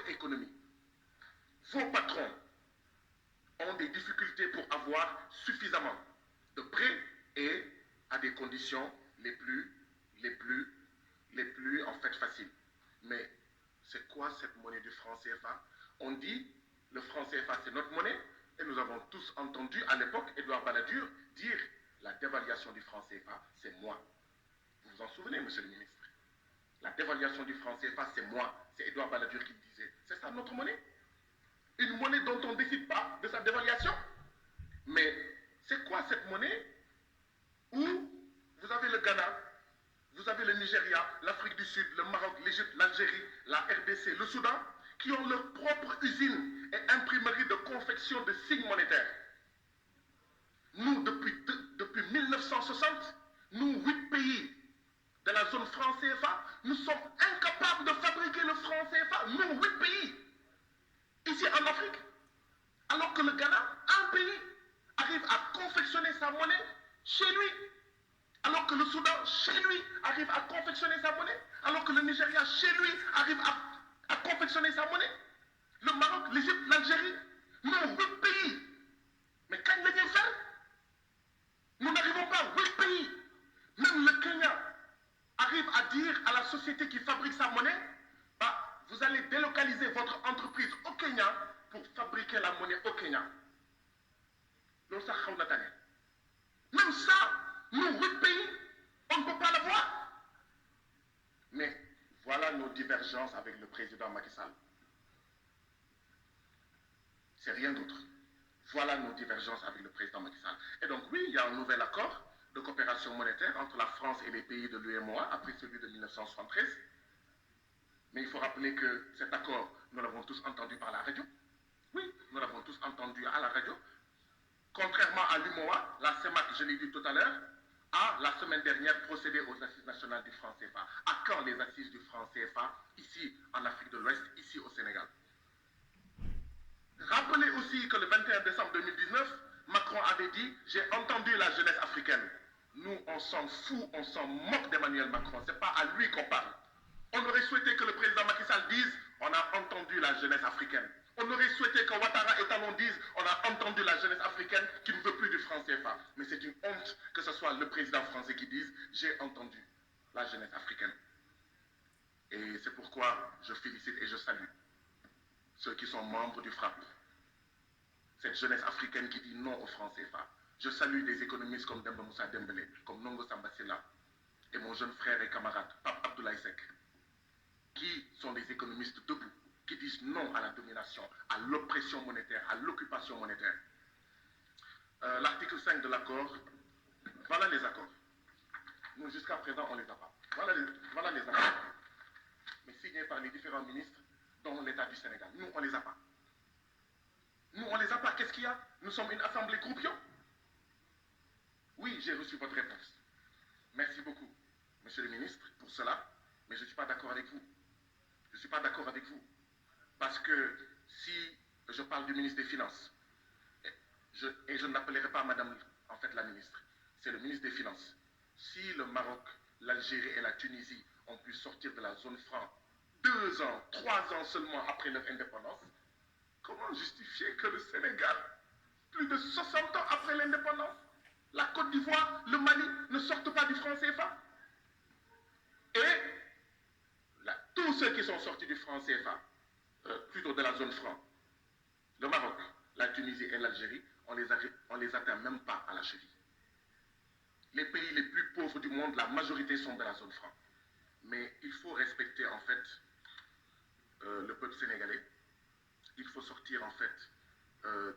économie. Vos patrons ont des difficultés pour avoir suffisamment de prêts et à des conditions les plus en fait faciles. Mais c'est quoi cette monnaie du franc CFA? On dit le franc CFA c'est notre monnaie et nous avons tous entendu à l'époque Édouard Balladur dire la dévaluation du franc CFA c'est moi. Vous vous en souvenez, monsieur le ministre? La dévaluation du franc CFA c'est moi. C'est Édouard Balladur qui le disait. C'est ça notre monnaie? Une monnaie dont on ne décide pas de sa dévaluation? Mais c'est quoi cette monnaie où vous avez le Ghana, vous avez le Nigeria, l'Afrique du Sud, le Maroc, l'Égypte, l'Algérie, la RDC, le Soudan, qui ont leur propre usine et imprimerie de confection de signes monétaires. Nous, depuis 1960, nous, 8 pays de la zone franc CFA, nous sommes incapables de fabriquer le franc CFA. Nous, 8 pays, ici en Afrique. Alors que le Ghana, un pays, arrive à confectionner sa monnaie chez lui. Alors que le Soudan, chez lui, arrive à confectionner sa monnaie. Alors que le Nigeria, chez lui, arrive à confectionner sa monnaie. Le Maroc, l'Égypte, l'Algérie, nous, 8 pays. Mais quand ils viennent faire, nous n'arrivons pas, 8 pays. Même le Kenya arrive à dire à la société qui fabrique sa monnaie, bah, vous allez délocaliser votre entreprise au Kenya pour fabriquer la monnaie au Kenya. Donc ça, même ça, nous, 8 pays, on ne peut pas le voir. Mais voilà nos divergences avec le président Macky Sall. C'est rien d'autre. Voilà nos divergences avec le président Macky Sall. Et donc oui, il y a un nouvel accord de coopération monétaire entre la France et les pays de l'UEMOA, après celui de 1973. Mais il faut rappeler que cet accord, nous l'avons tous entendu par la radio. Oui, nous l'avons tous entendu à la radio. Contrairement à l'UMOA, la CEMAC, je l'ai dit tout à l'heure, a la semaine dernière procédé aux assises nationales du franc CFA. À quand les assises du franc CFA, ici en Afrique de l'Ouest, ici au Sénégal? Rappelez aussi que le 21 décembre 2019, Macron avait dit « J'ai entendu la jeunesse africaine ». Nous, on s'en fout, on s'en moque d'Emmanuel Macron. Ce n'est pas à lui qu'on parle. On aurait souhaité que le président Macky Sall dise « On a entendu la jeunesse africaine ». On aurait souhaité que Ouattara et Talon disent « On a entendu la jeunesse africaine qui ne veut plus du franc CFA ». Mais c'est une honte que ce soit le président français qui dise « J'ai entendu la jeunesse africaine ». Et c'est pourquoi je félicite et je salue ceux qui sont membres du FRAPP. Cette jeunesse africaine qui dit non au franc CFA. Je salue des économistes comme Demba Moussa Dembélé, comme Nongo Sambasila, et mon jeune frère et camarade, Pape Abdoulaye Seck, qui sont des économistes debout, qui disent non à la domination, à l'oppression monétaire, à l'occupation monétaire. L'article 5 de l'accord, voilà les accords. Nous, jusqu'à présent, on ne les a pas. Voilà les accords. Mais signés par les différents ministres, dont l'État du Sénégal. Nous, on ne les a pas. Nous, on ne les a pas. Qu'est-ce qu'il y a? Nous sommes une assemblée groupion. Oui, j'ai reçu votre réponse. Merci beaucoup, monsieur le ministre, pour cela. Mais je ne suis pas d'accord avec vous. Je ne suis pas d'accord avec vous. Parce que si je parle du ministre des Finances, et je ne l'appellerai pas madame, en fait, la ministre, c'est le ministre des Finances. Si le Maroc, l'Algérie et la Tunisie ont pu sortir de la zone franc 2 ans, 3 ans seulement après leur indépendance, comment justifier que le Sénégal, plus de 60 ans après l'indépendance, la Côte d'Ivoire, le Mali ne sortent pas du franc CFA? Et tous ceux qui sont sortis du franc CFA, plutôt de la zone franc, le Maroc, la Tunisie et l'Algérie, on les atteint même pas à la cheville. Les pays les plus pauvres du monde, la majorité sont de la zone franc. Mais il faut respecter en fait le peuple sénégalais. Il faut sortir en fait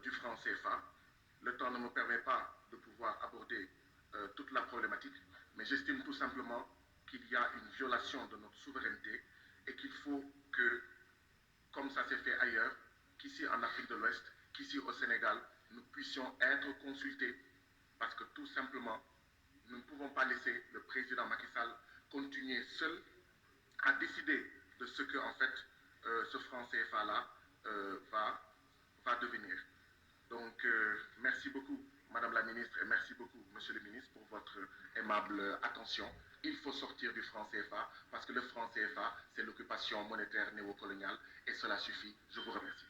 du franc CFA. Le temps ne me permet pas de pouvoir aborder toute la problématique, mais j'estime tout simplement qu'il y a une violation de notre souveraineté et qu'il faut que, comme ça s'est fait ailleurs, qu'ici en Afrique de l'Ouest, qu'ici au Sénégal, nous puissions être consultés parce que tout simplement, nous ne pouvons pas laisser le président Macky Sall continuer seul à décider de ce que en fait ce franc CFA-là va devenir. Donc, merci beaucoup Madame la ministre, et merci beaucoup, Monsieur le ministre, pour votre aimable attention. Il faut sortir du franc CFA parce que le franc CFA, c'est l'occupation monétaire néocoloniale et cela suffit. Je vous remercie.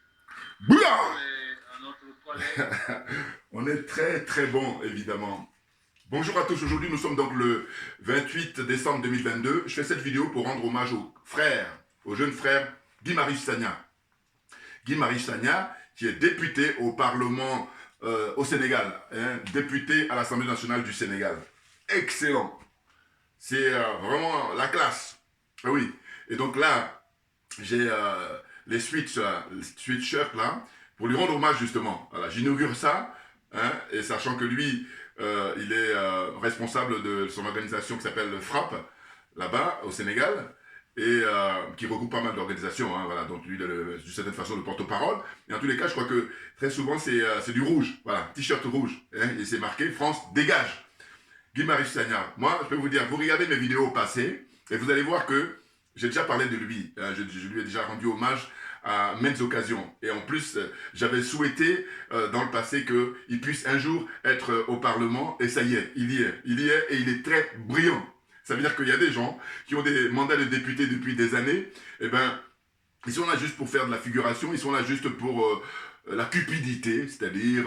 On est très très bon, évidemment. Bonjour à tous, aujourd'hui nous sommes donc le 28 décembre 2022. Je fais cette vidéo pour rendre hommage au frère, au jeune frère Guy Marius Sagna. Guy Marius Sagna, qui est député au Parlement au Sénégal, hein, député à l'Assemblée nationale du Sénégal. Excellent. C'est vraiment la classe. Ah oui. Et donc là, j'ai les sweatshirts là, pour lui rendre hommage justement. Voilà, j'inaugure ça, hein, et sachant que lui, il est responsable de son organisation qui s'appelle FRAPP, là-bas, au Sénégal, et qui regroupe pas mal d'organisations, hein, voilà, donc lui, d'une certaine façon, le porte-parole. Et en tous les cas, je crois que très souvent, c'est du rouge, voilà, t-shirt rouge, hein, et c'est marqué « France dégage ». Guy Marius Sagna, moi, je peux vous dire, vous regardez mes vidéos passées, et vous allez voir que j'ai déjà parlé de lui, hein, je lui ai déjà rendu hommage à maintes occasions. Et en plus, j'avais souhaité dans le passé qu'il puisse un jour être au Parlement, et ça y est, il y est, et il est très brillant. Ça veut dire qu'il y a des gens qui ont des mandats de députés depuis des années, et ben, ils sont là juste pour faire de la figuration, ils sont là juste pour la cupidité, c'est-à-dire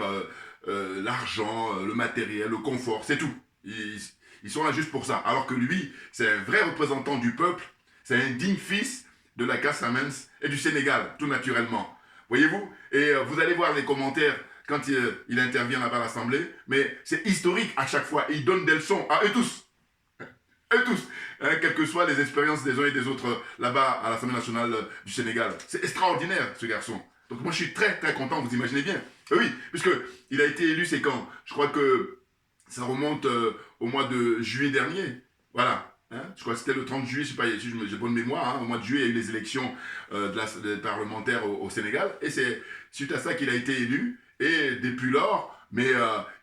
l'argent, le matériel, le confort, c'est tout. Ils sont là juste pour ça. Alors que lui, c'est un vrai représentant du peuple, c'est un digne fils de la Casamance et du Sénégal, tout naturellement. Voyez-vous? Et vous allez voir les commentaires quand il intervient là-bas à l'Assemblée, mais c'est historique à chaque fois. Il donne des leçons à eux tous. Eux tous, hein, quelles que soient les expériences des uns et des autres là-bas à l'Assemblée nationale du Sénégal. C'est extraordinaire, ce garçon. Donc moi, je suis très, très content, vous imaginez bien. Et oui, puisqu'il a été élu, c'est quand? Je crois que ça remonte au mois de juillet dernier. Voilà. Hein, je crois que c'était le 30 juillet, je ne sais pas si j'ai bonne mémoire, hein, au mois de juillet, il y a eu les élections des parlementaires au Sénégal, et c'est suite à ça qu'il a été élu, et depuis lors, mais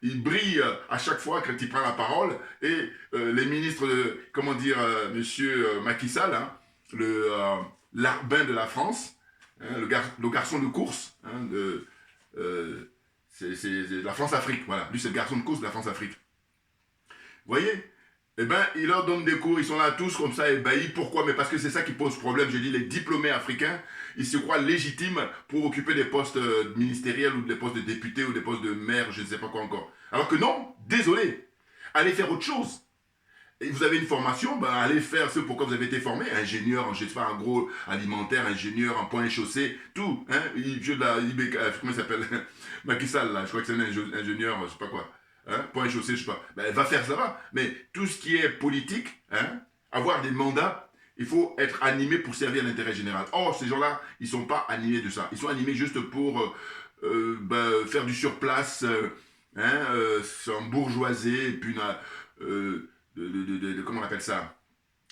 il brille à chaque fois quand il prend la parole, et les ministres, comment dire, monsieur Macky Sall, hein, l'Arbin de la France, hein, le garçon de course, hein, c'est la France-Afrique, voilà, lui c'est le garçon de course de la France-Afrique. Vous voyez? Eh bien, il leur donne des cours, ils sont là tous comme ça ébahis. Pourquoi? Mais parce que c'est ça qui pose problème. Je dis, les diplômés africains, ils se croient légitimes pour occuper des postes ministériels ou des postes de députés ou des postes de maire, je ne sais pas quoi encore. Alors que non, désolé, allez faire autre chose. Et vous avez une formation, ben allez faire ce pourquoi vous avez été formé. Ingénieur, je sais pas, agroalimentaire, ingénieur en point et chaussée, tout. Hein, comment il s'appelle? Macky Sall, là, je crois que c'est un ingénieur, je sais pas quoi. Hein, point et chaussée, je sais pas. Ben, elle va faire ça va. Mais tout ce qui est politique, hein, avoir des mandats, il faut être animé pour servir l'intérêt général. Or, ces gens-là, ils sont pas animés de ça. Ils sont animés juste pour faire du surplace, s'embourgeoiser, et puis comment on appelle ça?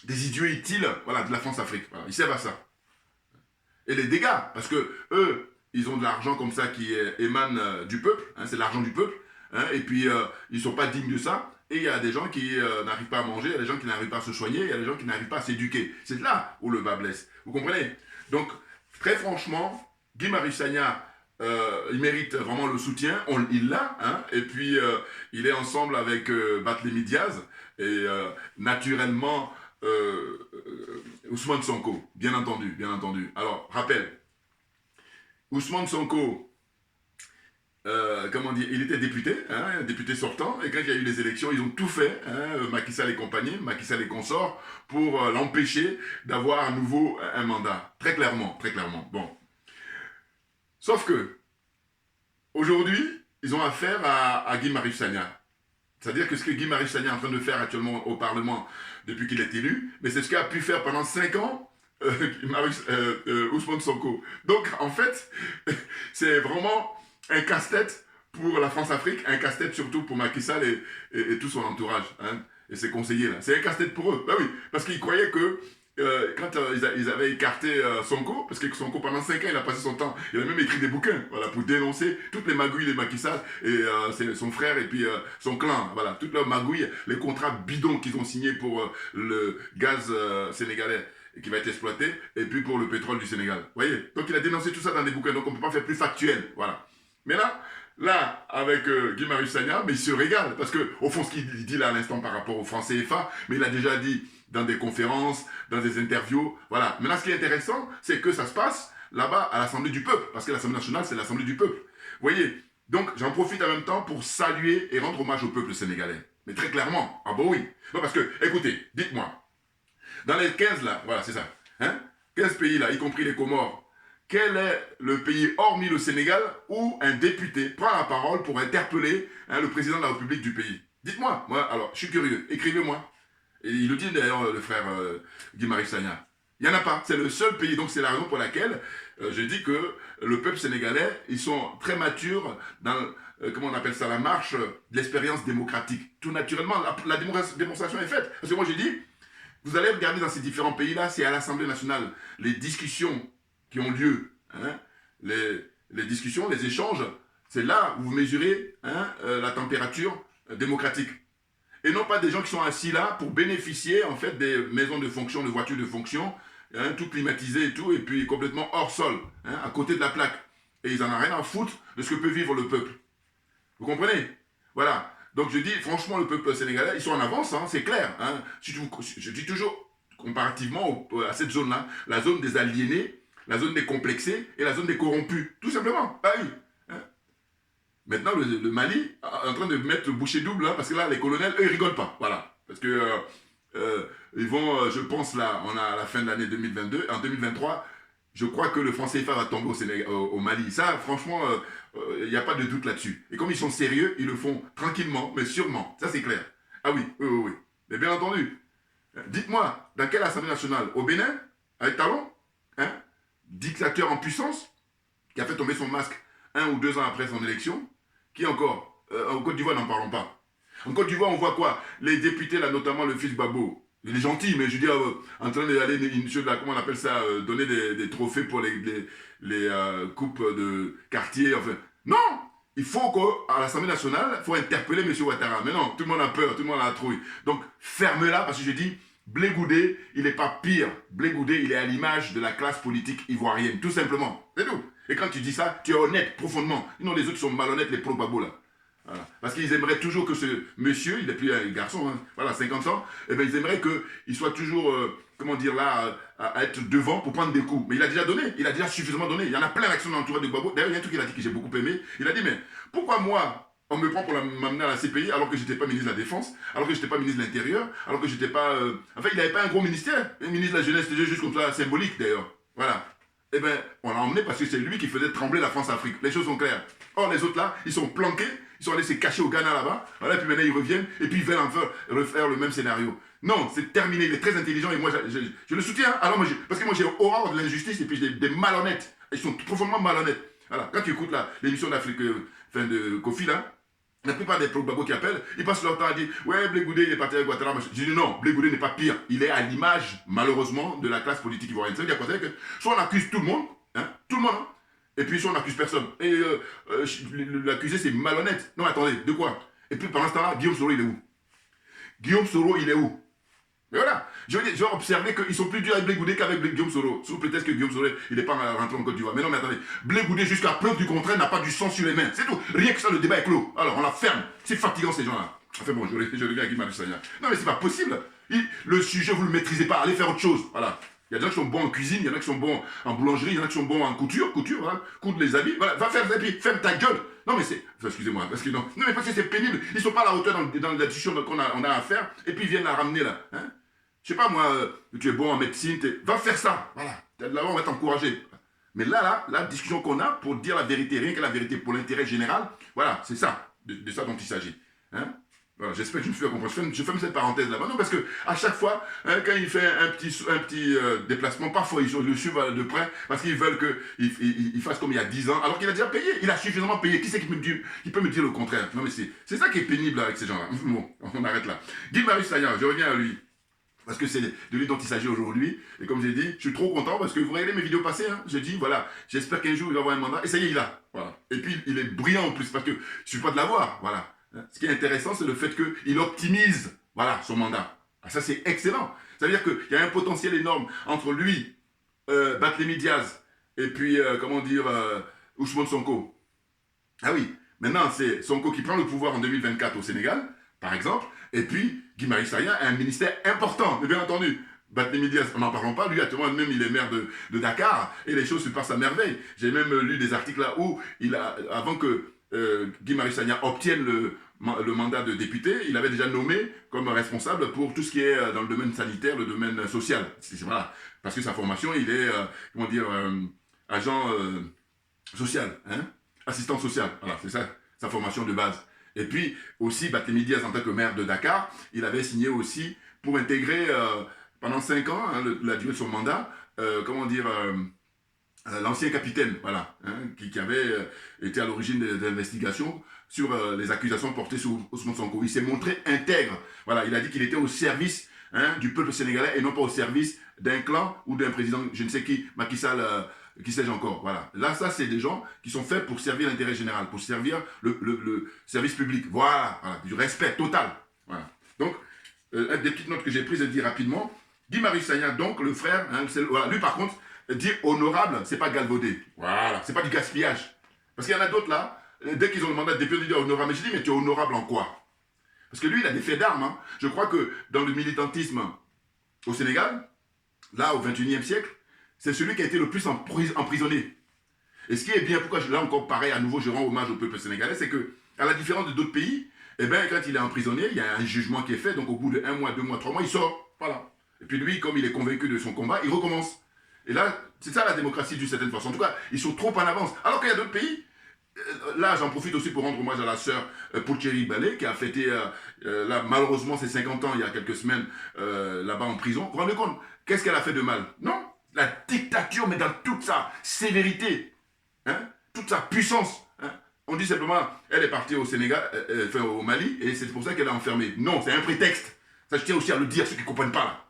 Des idiots utiles, voilà, de la France-Afrique. Voilà, ils servent à ça. Et les dégâts, parce que eux, ils ont de l'argent comme ça qui émane du peuple, hein, c'est l'argent du peuple. Hein, et puis, ils ne sont pas dignes de ça. Et il y a des gens qui n'arrivent pas à manger, il y a des gens qui n'arrivent pas à se soigner, il y a des gens qui n'arrivent pas à s'éduquer. C'est là où le bas blesse. Vous comprenez? Donc, très franchement, Guy Marius Sagna, il mérite vraiment le soutien. Il l'a. Hein, et puis, il est ensemble avec Barthélémy Diaz. Et naturellement, Ousmane Sonko. Bien entendu, bien entendu. Alors, rappel. Ousmane Sonko, comment dire, il était député, hein, député sortant, et quand il y a eu les élections, ils ont tout fait, hein, Macky Sall et compagnie, Macky Sall et consorts, pour l'empêcher d'avoir à nouveau un mandat. Très clairement, très clairement. Bon. Sauf que, aujourd'hui, ils ont affaire à Guy Marius Sagna. C'est-à-dire que ce que Guy Marius Sagna est en train de faire actuellement au Parlement depuis qu'il est élu, mais c'est ce qu'a pu faire pendant 5 ans Ousmane Sonko. Donc, en fait, c'est vraiment un casse-tête pour la France-Afrique, un casse-tête surtout pour Macky Sall et tout son entourage, hein, et ses conseillers là. C'est un casse-tête pour eux. Ben oui, parce qu'ils croyaient que quand ils avaient écarté Sonko, parce que Sonko pendant 5 ans il a passé son temps, il a même écrit des bouquins, voilà, pour dénoncer toutes les magouilles de Macky Sall et son frère et puis son clan, voilà, toutes leurs magouilles, les contrats bidons qu'ils ont signés pour le gaz sénégalais qui va être exploité, et puis pour le pétrole du Sénégal. Vous voyez? Donc il a dénoncé tout ça dans des bouquins, donc on ne peut pas faire plus factuel, voilà. Mais là, là, avec Guy Marius Sagna, mais il se régale. Parce que, au fond, ce qu'il dit là à l'instant par rapport au franc CFA, mais il a déjà dit dans des conférences, dans des interviews. Voilà. Maintenant, ce qui est intéressant, c'est que ça se passe là-bas à l'Assemblée du peuple. Parce que l'Assemblée nationale, c'est l'Assemblée du peuple. Vous voyez? Donc, j'en profite en même temps pour saluer et rendre hommage au peuple sénégalais. Mais très clairement. Ah bon, oui. Non, parce que, écoutez, dites-moi. Dans les 15 là, voilà, c'est ça. Hein? 15 pays là, y compris les Comores. Quel est le pays, hormis le Sénégal, où un député prend la parole pour interpeller le président de la République du pays? Dites-moi, moi, alors, je suis curieux, écrivez-moi. Et il le dit d'ailleurs, le frère Guy Marius Sagna. Il n'y en a pas, c'est le seul pays, donc c'est la raison pour laquelle je dis que le peuple sénégalais, ils sont très matures dans, comment on appelle ça, la marche de l'expérience démocratique. Tout naturellement, la démonstration est faite. Parce que moi, j'ai dit, vous allez regarder dans ces différents pays-là, c'est à l'Assemblée nationale, les discussions qui ont lieu, hein, les discussions, les échanges, c'est là où vous mesurez la température démocratique. Et non pas des gens qui sont assis là pour bénéficier en fait des maisons de fonction, de voitures de fonction, hein, tout climatisé et tout, et puis complètement hors sol, hein, à côté de la plaque. Et ils en ont rien à foutre de ce que peut vivre le peuple. Vous comprenez? Voilà. Donc je dis, franchement, le peuple sénégalais, ils sont en avance, hein, c'est clair. Hein. Je dis toujours, comparativement à cette zone-là, la zone des aliénés, la zone des complexés et la zone des corrompus. Tout simplement. Ah oui. Hein. Maintenant, le Mali est en train de mettre bouchée double, hein, parce que là, les colonels, eux, ils rigolent pas. Voilà. Parce que ils vont, je pense, là, on a à la fin de l'année 2022, en 2023, je crois que le franc CFA va tomber au Mali. Ça, franchement, il n'y a pas de doute là-dessus. Et comme ils sont sérieux, ils le font tranquillement, mais sûrement. Ça, c'est clair. Ah oui, oui, oui, oui. Mais bien entendu. Dites-moi, dans quelle Assemblée nationale? Au Bénin? Avec Talon? Hein? Dictateur en puissance, qui a fait tomber son masque 1 ou 2 ans après son élection. Qui encore? En Côte d'Ivoire, n'en parlons pas. En Côte d'Ivoire, on voit quoi? Les députés, là, notamment le fils Babo. Il est gentil, mais je veux dire, en train d'aller, comment on appelle ça, donner des trophées pour les coupes de quartier. Enfin, non! Il faut qu'à l'Assemblée nationale, il faut interpeller M. Ouattara. Mais non, tout le monde a peur, tout le monde a la trouille. Donc, ferme-la, parce que je dis, Blé Goudé, il n'est pas pire. Blé Goudé, il est à l'image de la classe politique ivoirienne, tout simplement. C'est tout. Et quand tu dis ça, tu es honnête profondément. Sinon, les autres sont malhonnêtes, les pro-babos, là. Voilà. Parce qu'ils aimeraient toujours que ce monsieur, il n'est plus un garçon, hein, voilà, 50 ans, et bien ils aimeraient qu'il soit toujours, comment dire là, à être devant pour prendre des coups. Mais il a déjà donné, il a déjà suffisamment donné. Il y en a plein d'actions entourées de Gbagbo. D'ailleurs, il y a un truc qu'il a dit que j'ai beaucoup aimé. Il a dit, mais pourquoi moi, on me prend pour m'amener à la CPI alors que je n'étais pas ministre de la Défense, alors que je n'étais pas ministre de l'Intérieur, alors que je n'étais pas... Enfin, il n'avait pas un gros ministère. Un ministre de la Jeunesse, c'était juste comme ça, symbolique d'ailleurs. Voilà. Eh bien, on l'a emmené parce que c'est lui qui faisait trembler la France-Afrique. Les choses sont claires. Or, les autres là, ils sont planqués, ils sont allés se cacher au Ghana là-bas, voilà, et puis maintenant ils reviennent, et puis ils veulent refaire le même scénario. Non, c'est terminé, il est très intelligent, et moi je le soutiens. Alors, parce que moi j'ai horreur de l'injustice, et puis j'ai des malhonnêtes. Ils sont profondément malhonnêtes. Voilà, quand tu écoutes l'émission d'Afrique, de Kofi là, la plupart des pro-babos qui appellent, ils passent leur temps à dire « Ouais, Blé Goudé, il est parti avec Ouattara. » Je dis non, Blé Goudé n'est pas pire. Il est à l'image, malheureusement, de la classe politique ivoirienne. Ça veut dire quoi? Ça veut dire que soit on accuse tout le monde, hein, tout le monde, hein, et puis soit on n'accuse personne. Et l'accusé, c'est malhonnête. Non, attendez, de quoi? Et puis pendant ce temps-là, Guillaume Soro, il est où? Guillaume Soro, il est où? Mais voilà, j'ai observé qu'ils sont plus durs avec Blé Goudé qu'avec Guillaume Soro. Sous prétexte que Guillaume Soro, il n'est pas rentré en Côte d'Ivoire. Mais non, mais attendez, Blé Goudé, jusqu'à preuve du contraire, n'a pas du sang sur les mains. C'est tout. Rien que ça, le débat est clos. Alors, on la ferme. C'est fatigant, ces gens-là. Enfin bon, je reviens à Guy Marius Sagna. Non, mais c'est pas possible. Le sujet, vous ne le maîtrisez pas. Allez faire autre chose. Voilà. Il y a des gens qui sont bons en cuisine, il y en a qui sont bons en boulangerie, il y en a qui sont bons en couture, voilà, coudre les habits. Voilà, va faire des habits, ferme ta gueule. Non, mais c'est. Enfin, excusez-moi, parce que non. Non, mais parce que c'est pénible. Ils ne sont pas à la hauteur dans la discussion qu'on a à faire, et puis ils viennent la ramener là. Hein? Je sais pas moi, tu es bon en médecine, va faire ça. Voilà. Là-bas, on va t'encourager. Mais là, la discussion qu'on a pour dire la vérité, rien que la vérité pour l'intérêt général, voilà, c'est ça, de ça dont il s'agit. Hein? Voilà, j'espère que je me suis fait comprendre. Je ferme cette parenthèse là-bas. Non, parce que à chaque fois, hein, quand il fait un petit déplacement, parfois ils le suivent de près parce qu'ils veulent qu'il fasse comme il y a 10 ans, alors qu'il a déjà payé. Il a suffisamment payé. Qui c'est qui peut me dire le contraire? Non, mais c'est ça qui est pénible avec ces gens-là. Bon, on arrête là. Guy Marius Sagna, je reviens à lui. Parce que c'est de lui dont il s'agit aujourd'hui. Et comme j'ai dit, je suis trop content parce que vous regardez mes vidéos passées. Hein, j'ai dit, voilà, j'espère qu'un jour il va avoir un mandat. Et ça y est, il a. Voilà. Et puis, il est brillant en plus parce que je ne suis pas de l'avoir. Voilà. Ce qui est intéressant, c'est le fait qu'il optimise, voilà, son mandat. Ah, ça, c'est excellent. Ça veut dire qu'il y a un potentiel énorme entre lui, Barthélémy Diaz, et puis, comment dire, Ousmane Sonko. Ah oui, Maintenant, c'est Sonko qui prend le pouvoir en 2024 au Sénégal, par exemple, et puis Guy Marius Sagna a un ministère important, mais bien entendu. Barthélémy Dias, n'en parlons pas, lui actuellement même il est maire de Dakar, et les choses se passent à merveille. J'ai même lu des articles là où, avant que Guy Marius Sagna obtienne le mandat de député, il avait déjà nommé comme responsable pour tout ce qui est dans le domaine sanitaire, le domaine social. Voilà. Parce que sa formation, il est, comment dire, agent social, hein, assistant social. Voilà, c'est ça, sa formation de base. Et puis aussi, Barthélémy Dias, en tant que maire de Dakar, il avait signé aussi pour intégrer pendant 5 ans, hein, la durée de son mandat, comment dire, l'ancien capitaine, voilà, hein, qui avait été à l'origine des investigations sur les accusations portées sur Ousmane Sonko. Il s'est montré intègre. Voilà, il a dit qu'il était au service, hein, du peuple sénégalais et non pas au service d'un clan ou d'un président, je ne sais qui, Macky Sall, qui sais-je encore. Voilà. Là, ça, c'est des gens qui sont faits pour servir l'intérêt général, pour servir le service public. Voilà, voilà, du respect total. Voilà. Donc, des petites notes que j'ai prises et dit rapidement. Guy Marius Sagna, donc, le frère, hein, voilà, lui par contre, dire honorable, c'est pas galvaudé. Voilà, c'est pas du gaspillage. Parce qu'il y en a d'autres là, dès qu'ils ont le mandat de député, ils disent honorable. Mais je dis, mais tu es honorable en quoi? Parce que lui, il a des faits d'armes. Hein. Je crois que dans le militantisme au Sénégal, là, au XXIe siècle, c'est celui qui a été le plus emprisonné. Et ce qui est bien, pourquoi là encore pareil, à nouveau, je rends hommage au peuple sénégalais, c'est que, à la différence de d'autres pays, eh bien, quand il est emprisonné, il y a un jugement qui est fait, donc au bout de 1 mois, 2 mois, 3 mois, il sort. Voilà. Et puis lui, comme il est convaincu de son combat, il recommence. Et là, c'est ça la démocratie d'une certaine façon. En tout cas, ils sont trop en avance. Alors qu'il y a d'autres pays, là, j'en profite aussi pour rendre hommage à la sœur Poucheri Balé, qui a fêté, là, malheureusement, ses 50 ans il y a quelques semaines, là-bas en prison. Vous vous rendez compte? Qu'est-ce qu'elle a fait de mal? Non, la dictature, mais dans toute sa sévérité, hein, toute sa puissance. Hein. On dit simplement, elle est partie au Sénégal, enfin au Mali, et c'est pour ça qu'elle est enfermée. Non, c'est un prétexte. Ça, je tiens aussi à le dire, ceux qui ne comprennent pas là.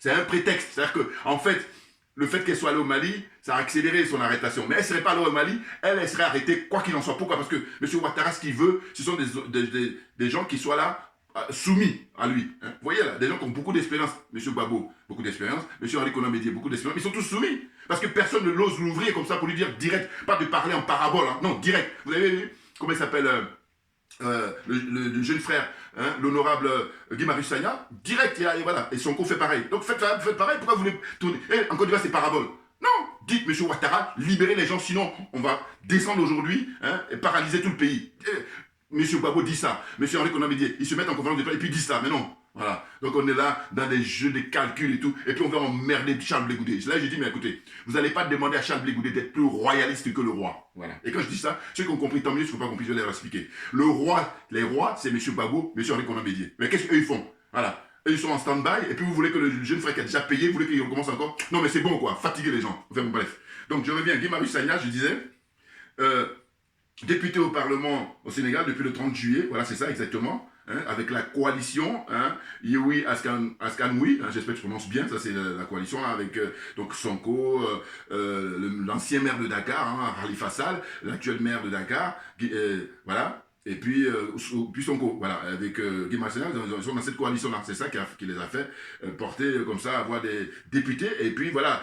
C'est un prétexte. C'est-à-dire que, en fait, le fait qu'elle soit allée au Mali, ça a accéléré son arrestation. Mais elle ne serait pas allée au Mali, elle serait arrêtée, quoi qu'il en soit. Pourquoi? Parce que M. Ouattara, ce qu'il veut, ce sont des gens qui soient là, soumis à lui. Hein. Vous voyez là, des gens qui ont beaucoup d'expérience. M. Gbagbo, beaucoup d'expérience. M. Henri Konan Bédié, beaucoup d'expérience. Ils sont tous soumis. Parce que personne ne l'ose l'ouvrir comme ça pour lui dire direct, pas de parler en parabole. Hein. Non, direct. Vous avez vu comment il s'appelle le jeune frère, hein, l'honorable Guy Marius Sagna, direct, et voilà, et Sonko fait pareil. Donc faites pareil, pourquoi vous voulez tourner? En Côte d'Ivoire, c'est parabole. Non, dites, M. Ouattara, libérez les gens, sinon on va descendre aujourd'hui, hein, et paralyser tout le pays. M. Gbagbo dit ça, M. Henri Konan Bédié, ils se mettent en conférence de presse et puis ils disent ça, mais non. Voilà. Donc on est là dans des jeux de calcul et tout, et puis on va emmerder Charles Blé Goudé. Là j'ai dit, mais écoutez, vous n'allez pas demander à Charles Blé Goudé d'être plus royaliste que le roi. Voilà. Et quand je dis ça, ceux qui ont compris, tant mieux, ceux qui n'ont pas compris, je vais leur expliquer. Le roi, les rois, c'est M. Gbagbo, M. Henri Konan Bédié. Mais qu'est-ce qu'eux ils font? Voilà. Eux ils sont en stand-by, et puis vous voulez que le jeune frère qui a déjà payé, vous voulez qu'il recommence encore? Non mais c'est bon quoi, fatiguer les gens. Enfin bon, bref. Donc je reviens, Guy Marius Sagna, je disais, député au Parlement au Sénégal depuis le 30 juillet, voilà c'est ça exactement. Hein, avec la coalition, hein, Yewi Askanoui, hein, j'espère que je prononce bien, ça c'est la coalition hein, avec donc Sonko, l'ancien maire de Dakar, hein, Khalifa Sall, l'actuel maire de Dakar, voilà, et puis Sonko, voilà, avec Guy Marius Sagna, ils sont dans cette coalition-là, c'est ça qui les a fait porter comme ça, avoir des députés, et puis voilà,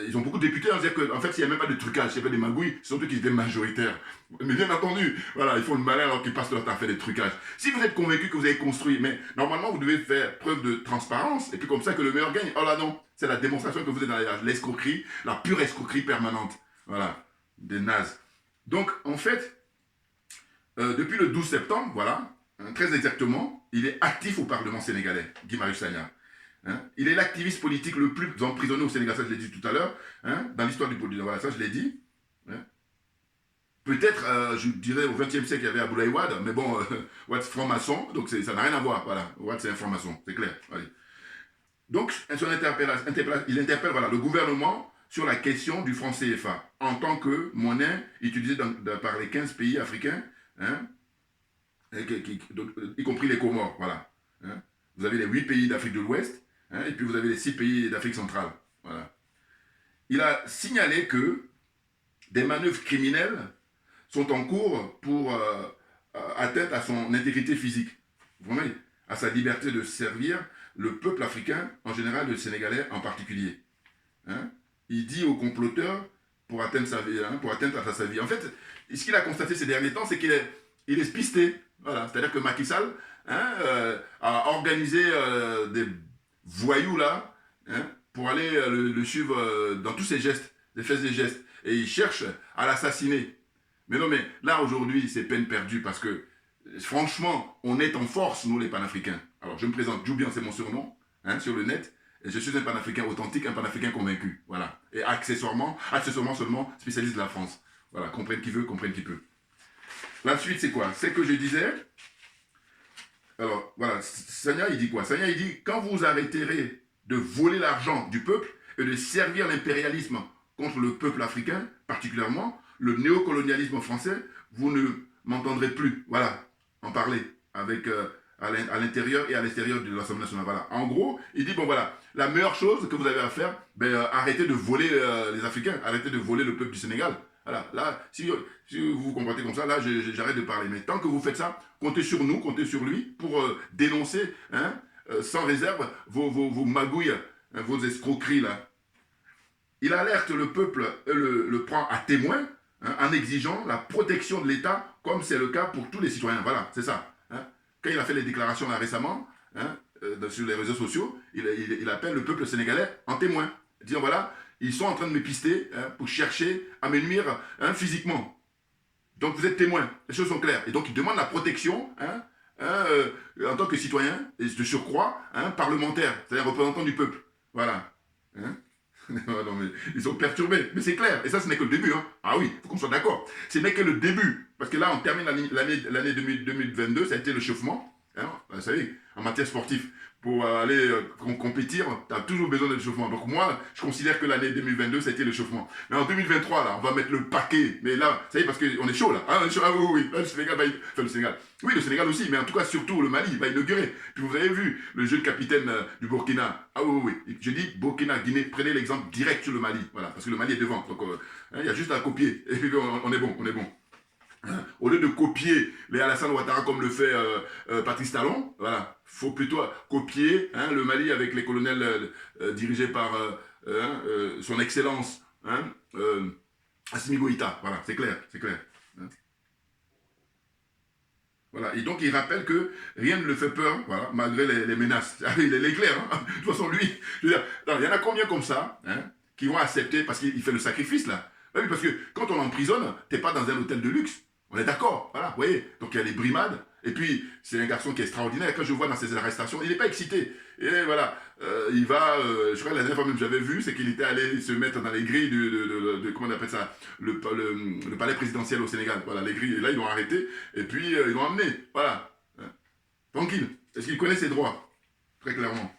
ils ont beaucoup de députés, c'est-à-dire qu'en fait, il n'y a même pas de trucage, il n'y a pas des magouilles, c'est surtout qu'ils étaient majoritaires. Mais bien entendu, voilà, ils font le malin alors qu'ils passent leur temps à faire des trucages. Si vous êtes convaincu que vous avez construit, mais normalement vous devez faire preuve de transparence, et puis comme ça que le meilleur gagne. Oh là non, c'est la démonstration que vous êtes dans l'escroquerie, la pure escroquerie permanente. Voilà, des nazes. Donc en fait, depuis le 12 septembre, voilà, hein, très exactement, il est actif au Parlement sénégalais, Guy Marius Sagna. Hein, il est l'activiste politique le plus emprisonné au Sénégal, ça je l'ai dit tout à l'heure, hein, dans l'histoire du politique, voilà, ça je l'ai dit. Hein. Peut-être, je dirais, au XXe siècle, il y avait Abdoulaye Wade, mais bon, Wade c'est franc-maçon, donc ça n'a rien à voir, voilà. Wade c'est un franc-maçon, c'est clair. Allez. Donc, il interpelle voilà, le gouvernement sur la question du franc CFA, en tant que monnaie utilisée par les 15 pays africains, hein, donc, y compris les Comores, voilà. Hein. Vous avez les 8 pays d'Afrique de l'Ouest, hein, et puis vous avez les 6 pays d'Afrique centrale, voilà. Il a signalé que des manœuvres criminelles sont en cours pour atteinte à son intégrité physique, vraiment, à sa liberté de servir le peuple africain, en général le Sénégalais en particulier. Hein? Il dit aux comploteurs pour atteindre sa vie, pour atteindre à sa vie. En fait, ce qu'il a constaté ces derniers temps, c'est qu'il est pisté. Voilà. C'est-à-dire que Macky Sall a organisé des voyous là pour aller le suivre dans tous ses gestes, des faits et gestes. Et il cherche à l'assassiner. Mais non, mais là aujourd'hui, c'est peine perdue parce que franchement, on est en force, nous les panafricains. Alors je me présente, Djoubian, c'est mon surnom, sur le net. Et je suis un panafricain authentique, un panafricain convaincu. Voilà. Et accessoirement seulement spécialiste de la France. Voilà, comprenne qui veut, comprenne qui peut. La suite, c'est quoi? C'est que je disais... Alors, voilà, Sagna, il dit quoi? Sagna, il dit, quand vous arrêterez de voler l'argent du peuple et de servir l'impérialisme contre le peuple africain, particulièrement le néocolonialisme français, vous ne m'entendrez plus, voilà, en parler avec... à l'intérieur et à l'extérieur de l'Assemblée nationale. Voilà. En gros, il dit, bon voilà, la meilleure chose que vous avez à faire, arrêtez de voler les Africains, arrêtez de voler le peuple du Sénégal. Voilà, là, si vous vous comportez comme ça, là, j'arrête de parler. Mais tant que vous faites ça, comptez sur nous, comptez sur lui pour dénoncer, sans réserve, vos magouilles, vos escroqueries, là. Il alerte le peuple, le prend à témoin, en exigeant la protection de l'État, comme c'est le cas pour tous les citoyens. Voilà, c'est ça. Quand il a fait les déclarations là récemment, sur les réseaux sociaux, il appelle le peuple sénégalais en témoin, disant voilà, ils sont en train de me pister pour chercher à me nuire physiquement. Donc vous êtes témoin, les choses sont claires. Et donc il demande la protection en tant que citoyen, et de surcroît, parlementaire, c'est-à-dire représentant du peuple. Voilà. Non, mais ils sont perturbés, mais c'est clair, et ça ce n'est que le début. Ah oui, il faut qu'on soit d'accord. Ce n'est que le début, parce que là on termine l'année 2022, ça a été le chauffement, vous savez, en matière sportive. Pour aller compétir, tu as toujours besoin de l'échauffement. Donc moi, je considère que l'année 2022, ça a été l'échauffement. Mais en 2023, là, on va mettre le paquet. Mais là, ça y est, parce qu'on est chaud, là. Ah oui, là, le Sénégal va... Enfin, le Sénégal. Oui, le Sénégal aussi, mais en tout cas, surtout, le Mali va inaugurer. Puis vous avez vu le jeune capitaine du Burkina. Ah oui. Je dis Burkina, Guinée, prenez l'exemple direct sur le Mali. Voilà, parce que le Mali est devant. Donc, il y a juste à copier. Et puis, on est bon. Au lieu de copier les Alassane Ouattara comme le fait Patrice Talon, voilà, faut plutôt copier le Mali avec les colonels dirigés par son excellence Assimi Goïta. Voilà, c'est clair. Voilà, et donc il rappelle que rien ne le fait peur, voilà, malgré les menaces. Il est clair, de toute façon lui, je veux dire, il y en a combien comme ça qui vont accepter parce qu'il fait le sacrifice là. Oui, parce que quand on l'emprisonne, t'es pas dans un hôtel de luxe. On est d'accord, voilà, vous voyez. Donc il y a les brimades, et puis c'est un garçon qui est extraordinaire. Quand je vois dans ses arrestations, il n'est pas excité. Et voilà, il va, je crois que la dernière fois même que j'avais vu, c'est qu'il était allé se mettre dans les grilles de comment on appelle ça, le palais présidentiel au Sénégal. Voilà, les grilles, et là ils l'ont arrêté, et puis ils l'ont emmené, voilà. Tranquille, est-ce qu'il connaît ses droits? Très clairement.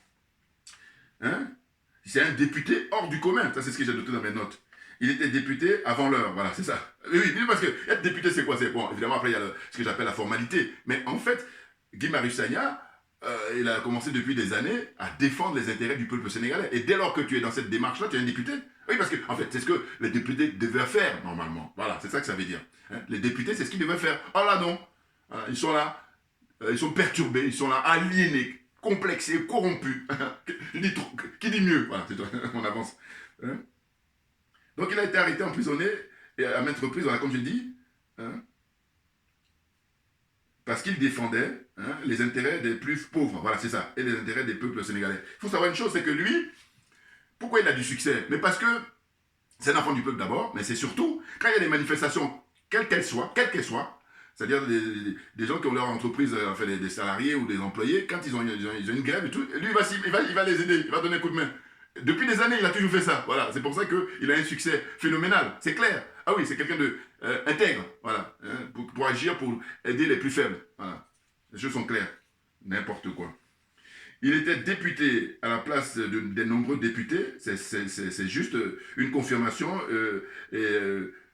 C'est un député hors du commun, ça c'est ce que j'ai noté dans mes notes. Il était député avant l'heure, voilà, c'est ça. Oui, parce que être député, c'est quoi? C'est bon, évidemment, après, il y a ce que j'appelle la formalité. Mais en fait, Guy Marius Sagna, il a commencé depuis des années à défendre les intérêts du peuple sénégalais. Et dès lors que tu es dans cette démarche-là, tu es un député. Oui, parce que, en fait, c'est ce que les députés devaient faire, normalement. Voilà, c'est ça que ça veut dire. Les députés, c'est ce qu'ils devaient faire. Oh là, non. Voilà, ils sont là, ils sont perturbés, ils sont là, aliénés, complexés, corrompus. Je dis trop, qui dit mieux? Voilà, c'est toi, on avance. Donc il a été arrêté, emprisonné, et à maintes reprises, voilà, comme je dis, parce qu'il défendait les intérêts des plus pauvres, voilà, c'est ça, et les intérêts des peuples sénégalais. Il faut savoir une chose, c'est que lui, pourquoi il a du succès? Mais parce que c'est un enfant du peuple d'abord, mais c'est surtout, quand il y a des manifestations, quelles qu'elles soient, c'est-à-dire des gens qui ont leur entreprise, enfin des salariés ou des employés, quand ils ont une grève et tout, lui, il va les aider, il va donner un coup de main. Depuis des années, il a toujours fait ça. Voilà, c'est pour ça qu'il a un succès phénoménal. C'est clair. Ah oui, c'est quelqu'un de intègre. Voilà, pour agir, pour aider les plus faibles. Voilà, les choses sont claires. N'importe quoi. Il était député à la place des nombreux députés. C'est juste une confirmation et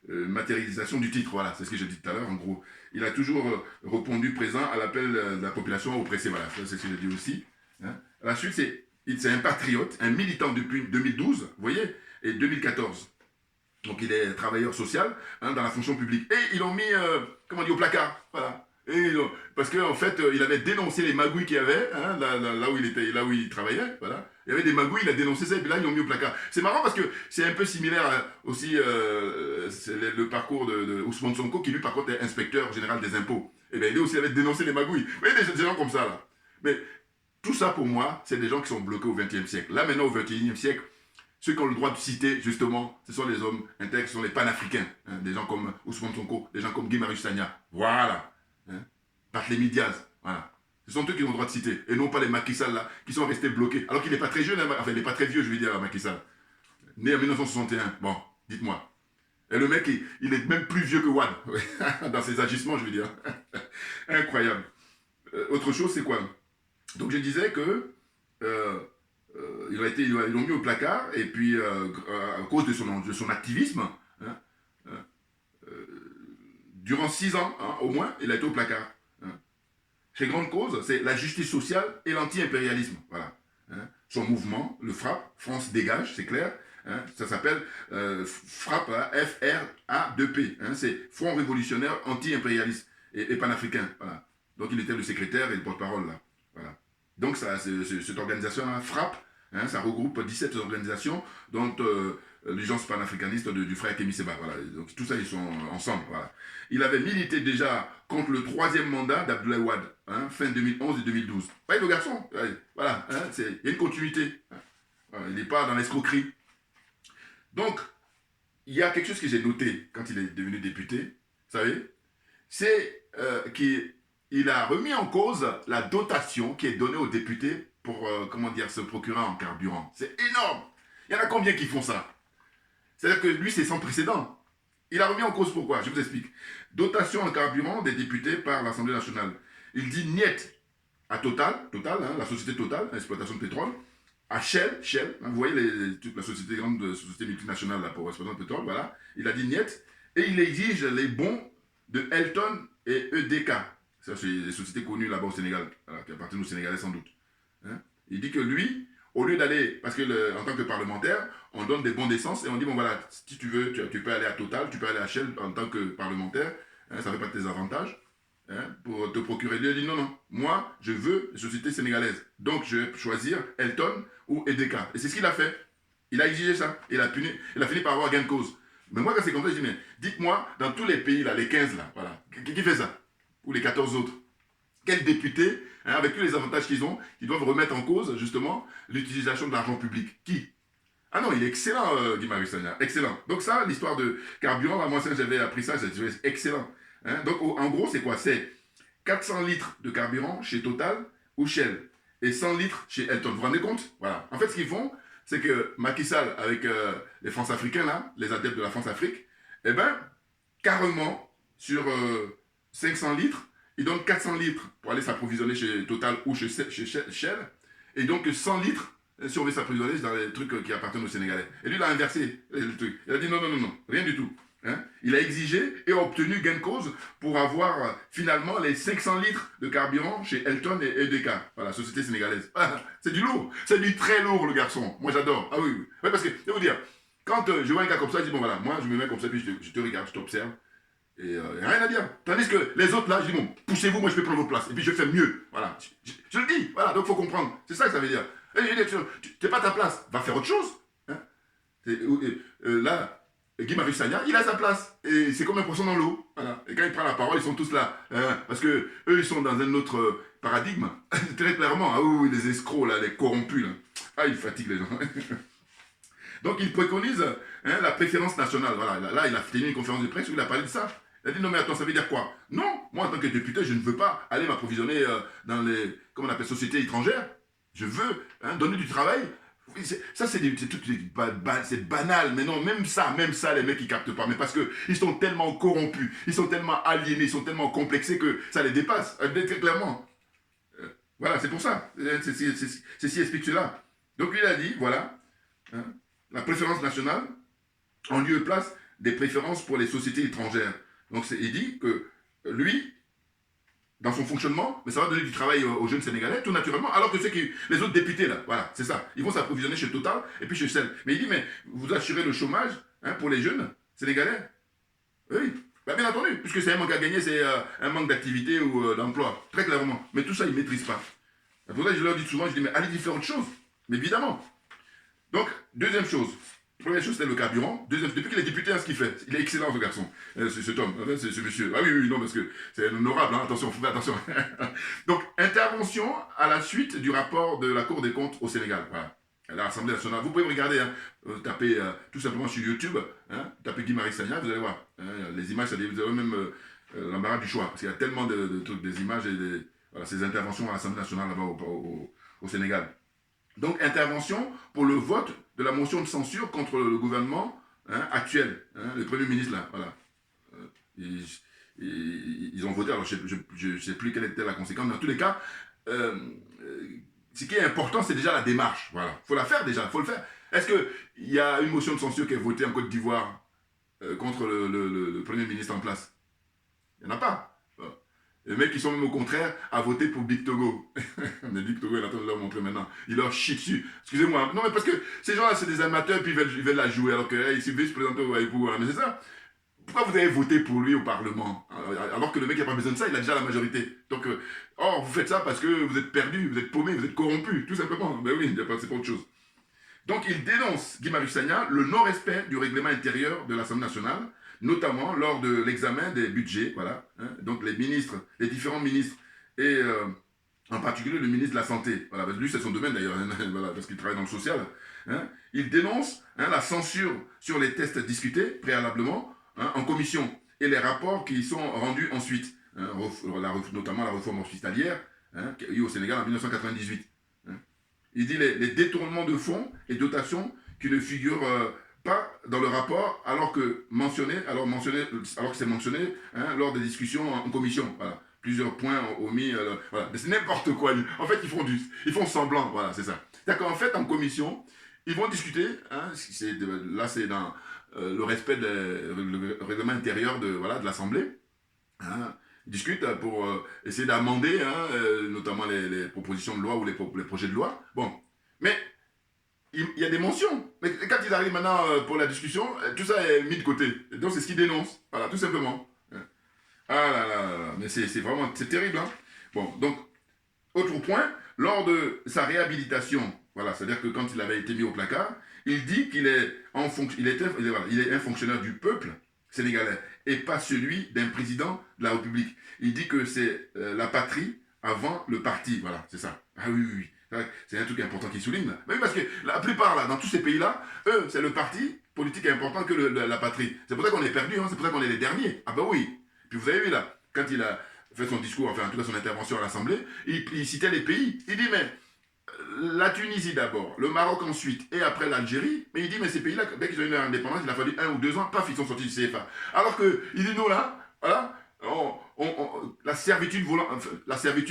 matérialisation du titre. Voilà, c'est ce que j'ai dit tout à l'heure. En gros, il a toujours répondu présent à l'appel de la population oppressée. Voilà, ça c'est ce que j'ai dit aussi. La suite, c'est un patriote, un militant depuis 2012, vous voyez, et 2014. Donc il est travailleur social dans la fonction publique. Et ils l'ont mis, comment dire, au placard, voilà. Parce qu'en fait, il avait dénoncé les magouilles qu'il y avait, hein, là où il était, là où il travaillait, voilà. Il y avait des magouilles, il a dénoncé ça, et puis là, ils l'ont mis au placard. C'est marrant parce que c'est un peu similaire aussi c'est le parcours de Ousmane Sonko, qui lui, par contre, est inspecteur général des impôts. Et bien, lui aussi, il avait dénoncé les magouilles. Vous voyez, des gens comme ça, là. Mais tout ça, pour moi, c'est des gens qui sont bloqués au XXe siècle. Là, maintenant, au XXIe siècle, ceux qui ont le droit de citer, justement, ce sont les hommes intègres, ce sont les panafricains. Hein, des gens comme Ousmane Sonko, des gens comme Guy Marius Sagna. Voilà. Hein, Barthélémy Diaz. Voilà. Ce sont eux qui ont le droit de citer. Et non pas les Macky Sall, là, qui sont restés bloqués. Alors qu'il n'est pas très jeune, hein, enfin, il n'est pas très vieux, je veux dire, Macky Sall. Né en 1961. Bon, dites-moi. Et le mec, il est même plus vieux que Wade. Dans ses agissements, je veux dire. Incroyable. Autre chose, c'est quoi? Donc, je disais que ils l'ont mis au placard, et puis à cause de son activisme, hein, durant 6 ans, hein, au moins, il a été au placard. Hein. Ses grandes causes, c'est la justice sociale et l'anti-impérialisme. Voilà. Hein. Son mouvement, le FRAPP, France Dégage, c'est clair. Hein, ça s'appelle FRAPP, F-R-A-2-P. Hein, c'est Front Révolutionnaire Anti-Impérialiste et Panafricain. Voilà. Donc il était le secrétaire et le porte-parole là. Voilà. Donc cette organisation FRAPP, hein, ça regroupe 17 organisations, dont l'Agence panafricaniste du frère Kémy Séba. Voilà. Donc tout ça, ils sont ensemble. Voilà. Il avait milité déjà contre le 3e mandat d'Abdoulaye Wade, hein, fin 2011 et 2012. Vous voyez le garçon, voilà, hein, il y a une continuité. Hein. Voilà, il n'est pas dans l'escroquerie. Donc, il y a quelque chose que j'ai noté quand il est devenu député, vous savez, c'est qu'il a remis en cause la dotation qui est donnée aux députés pour, se procurer en carburant. C'est énorme. Il y en a combien qui font ça? C'est-à-dire que lui, c'est sans précédent. Il a remis en cause pourquoi? Je vous explique. Dotation en carburant des députés par l'Assemblée nationale. Il dit niet à Total, hein, la société Total, l'exploitation de pétrole, à Shell, hein, vous voyez la société grande société multinationale là, pour l'exploitation de pétrole, voilà. Il a dit niet, et il exige les bons de Elton et EDK. Ça, c'est des sociétés connues là-bas au Sénégal, voilà, qui appartiennent aux Sénégalais sans doute. Hein. Il dit que lui, au lieu d'aller, parce que en tant que parlementaire, on donne des bons d'essence et on dit, bon voilà, si tu veux, tu peux aller à Total, tu peux aller à Shell en tant que parlementaire, hein, ça ne fait pas de tes avantages, hein, pour te procurer. Lui, il dit, non, moi, je veux les sociétés sénégalaises. Donc, je vais choisir Elton ou EDK. Et c'est ce qu'il a fait. Il a exigé ça. Il a fini par avoir gain de cause. Mais moi, quand c'est comme ça, je dis, mais dites-moi, dans tous les pays, là, les 15, là, voilà, qui fait ça? Ou les 14 autres? Quels députés, hein, avec tous les avantages qu'ils ont, qui doivent remettre en cause, justement, l'utilisation de l'argent public? Qui? Ah non, il est excellent, Guy Marius Sagna. Excellent. Donc ça, l'histoire de carburant, là, moi, j'avais appris ça, c'est excellent. Hein? Donc, en gros, c'est quoi? C'est 400 litres de carburant chez Total ou Shell et 100 litres chez Elton. Vous vous rendez compte? Voilà. En fait, ce qu'ils font, c'est que Macky Sall, avec les France-Africains, là, les adeptes de la France-Afrique, eh bien, carrément, sur 500 litres, ils donnent 400 litres pour aller s'approvisionner chez Total ou chez Shell, et donc 100 litres si on veut s'approvisionner dans les trucs qui appartiennent aux Sénégalais. Et lui, il a inversé le truc. Il a dit non, rien du tout. Hein? Il a exigé et a obtenu gain de cause pour avoir finalement les 500 litres de carburant chez Elton et EDK, voilà, société sénégalaise. Ah, c'est du lourd, c'est du très lourd le garçon. Moi j'adore. Ah oui. Ouais, parce que, je vais vous dire, quand je vois un gars comme ça, je dis bon voilà, moi je me mets comme ça, puis je te regarde, je t'observe, et il n'y a rien à dire. Tandis que les autres là, je dis bon, poussez-vous, moi je vais prendre votre place, et puis je fais mieux. Voilà, je le dis, voilà, donc il faut comprendre. C'est ça que ça veut dire. Et tu n'es pas à ta place, va faire autre chose. Hein? Là, Guy Marius Sagna, il a sa place. Et c'est comme un poisson dans l'eau. Voilà. Et quand il prend la parole, ils sont tous là. Hein, parce que eux, ils sont dans un autre paradigme. Très clairement. Ah oui, les escrocs, là, les corrompus. Là. Ah, ils fatiguent les gens. Donc, il préconise la préférence nationale. Voilà. Là, il a tenu une conférence de presse où il a parlé de ça. Il a dit, non mais attends, ça veut dire quoi? Non, moi, en tant que député, je ne veux pas aller m'approvisionner dans les, comment on appelle, sociétés étrangères. Je veux donner du travail. Ça, c'est banal, mais non, même ça, les mecs, ils captent pas. Mais parce qu'ils sont tellement corrompus, ils sont tellement aliénés, ils sont tellement complexés que ça les dépasse, très clairement. Voilà, c'est pour ça. Ceci explique cela. Donc, il a dit, voilà, hein, la préférence nationale, en lieu et place des préférences pour les sociétés étrangères. Donc, il dit que lui, dans son fonctionnement, mais ça va donner du travail aux jeunes Sénégalais, tout naturellement, alors que les autres députés, là, voilà, c'est ça, ils vont s'approvisionner chez Total et puis chez Shell. Mais il dit, mais vous assurez le chômage pour les jeunes Sénégalais? Oui. Ben, bien entendu, puisque c'est un manque à gagner, c'est un manque d'activité ou d'emploi, très clairement. Mais tout ça, ils ne maîtrisent pas. C'est pour ça que je leur dis souvent, je dis, mais allez-y faire autre chose. Mais évidemment. Donc, deuxième chose. Première chose, c'est le carburant. Deuxième, depuis qu'il est député, hein, ce qu'il fait, il est excellent, ce garçon. Cet homme, ce monsieur. Ah oui, oui, non, parce que c'est honorable, hein, attention, faut faire attention. Donc, intervention à la suite du rapport de la Cour des comptes au Sénégal. Voilà. À l'Assemblée nationale. Vous pouvez regarder, hein, tapez tout simplement sur YouTube, hein, tapez Guy Marius Sagna, vous allez voir. Hein, les images, vous avez même l'embarras du choix. Parce qu'il y a tellement de trucs, des images et voilà, ces interventions à l'Assemblée nationale là-bas au Sénégal. Donc, intervention pour le vote de la motion de censure contre le gouvernement actuel, le Premier ministre là, voilà. Ils ont voté, alors je ne sais plus quelle était la conséquence, mais dans tous les cas, ce qui est important, c'est déjà la démarche, voilà. Il faut la faire déjà, il faut le faire. Est-ce qu'il y a une motion de censure qui est votée en Côte d'Ivoire contre le Premier ministre en place? Il n'y en a pas. Les mecs qui sont même au contraire à voter pour Big Togo. Mais Big Togo, il est en train de leur montrer maintenant. Il leur chie dessus. Excusez-moi. Non, mais parce que ces gens-là, c'est des amateurs, puis ils veulent la jouer, alors qu'ils veulent se présenter au Haïpou. Mais c'est ça. Pourquoi vous avez voté pour lui au Parlement? Alors que le mec n'a pas besoin de ça, il a déjà la majorité. Donc, vous faites ça parce que vous êtes perdu, vous êtes paumé, vous êtes corrompu, tout simplement. Ben oui, c'est pas autre chose. Donc, il dénonce, Guy Marius Sagna, le non-respect du règlement intérieur de l'Assemblée nationale, notamment lors de l'examen des budgets, voilà. Hein, donc, les ministres, les différents ministres, et en particulier le ministre de la Santé, voilà, lui, c'est son domaine d'ailleurs, hein, voilà, parce qu'il travaille dans le social. Hein, il dénonce la censure sur les tests discutés préalablement en commission et les rapports qui sont rendus ensuite, notamment la réforme hospitalière qui a eu au Sénégal en 1998. Il dit les détournements de fonds et dotations qui ne figurent pas dans le rapport alors que c'est mentionné lors des discussions en commission. Voilà. Plusieurs points omis. Voilà. C'est n'importe quoi. En fait, ils font semblant. Voilà, c'est ça. C'est-à-dire qu'en fait, en commission, ils vont discuter. Là, c'est dans le respect du règlement intérieur de l'Assemblée. Ils discutent pour essayer d'amender, notamment les propositions de loi ou les projets de loi. Bon, mais il y a des mentions. Mais quand ils arrivent maintenant pour la discussion, tout ça est mis de côté. Et donc c'est ce qu'ils dénoncent. Voilà, tout simplement. Ah là là là, mais c'est vraiment, c'est terrible. Hein. Bon, donc, autre point, lors de sa réhabilitation, voilà, c'est-à-dire que quand il avait été mis au placard, il dit qu'il est il est un fonctionnaire du peuple sénégalais et pas celui d'un président de la République. Il dit que c'est la patrie avant le parti. Voilà, c'est ça. Ah oui, oui, oui. C'est un truc important qu'il souligne. Là. Mais oui, parce que la plupart, là, dans tous ces pays-là, eux, c'est le parti politique important que la patrie. C'est pour ça qu'on est perdu, c'est pour ça qu'on est les derniers. Ah ben oui. Puis vous avez vu, là, quand il a fait son discours, enfin, en tout cas son intervention à l'Assemblée, il citait les pays. Il dit, mais la Tunisie d'abord, le Maroc ensuite, et après l'Algérie. Mais il dit, mais ces pays-là, dès qu'ils ont eu leur indépendance, il a fallu 1 ou 2 ans, paf, ils sont sortis du CFA. Alors que, il dit, nous là, voilà, la servitude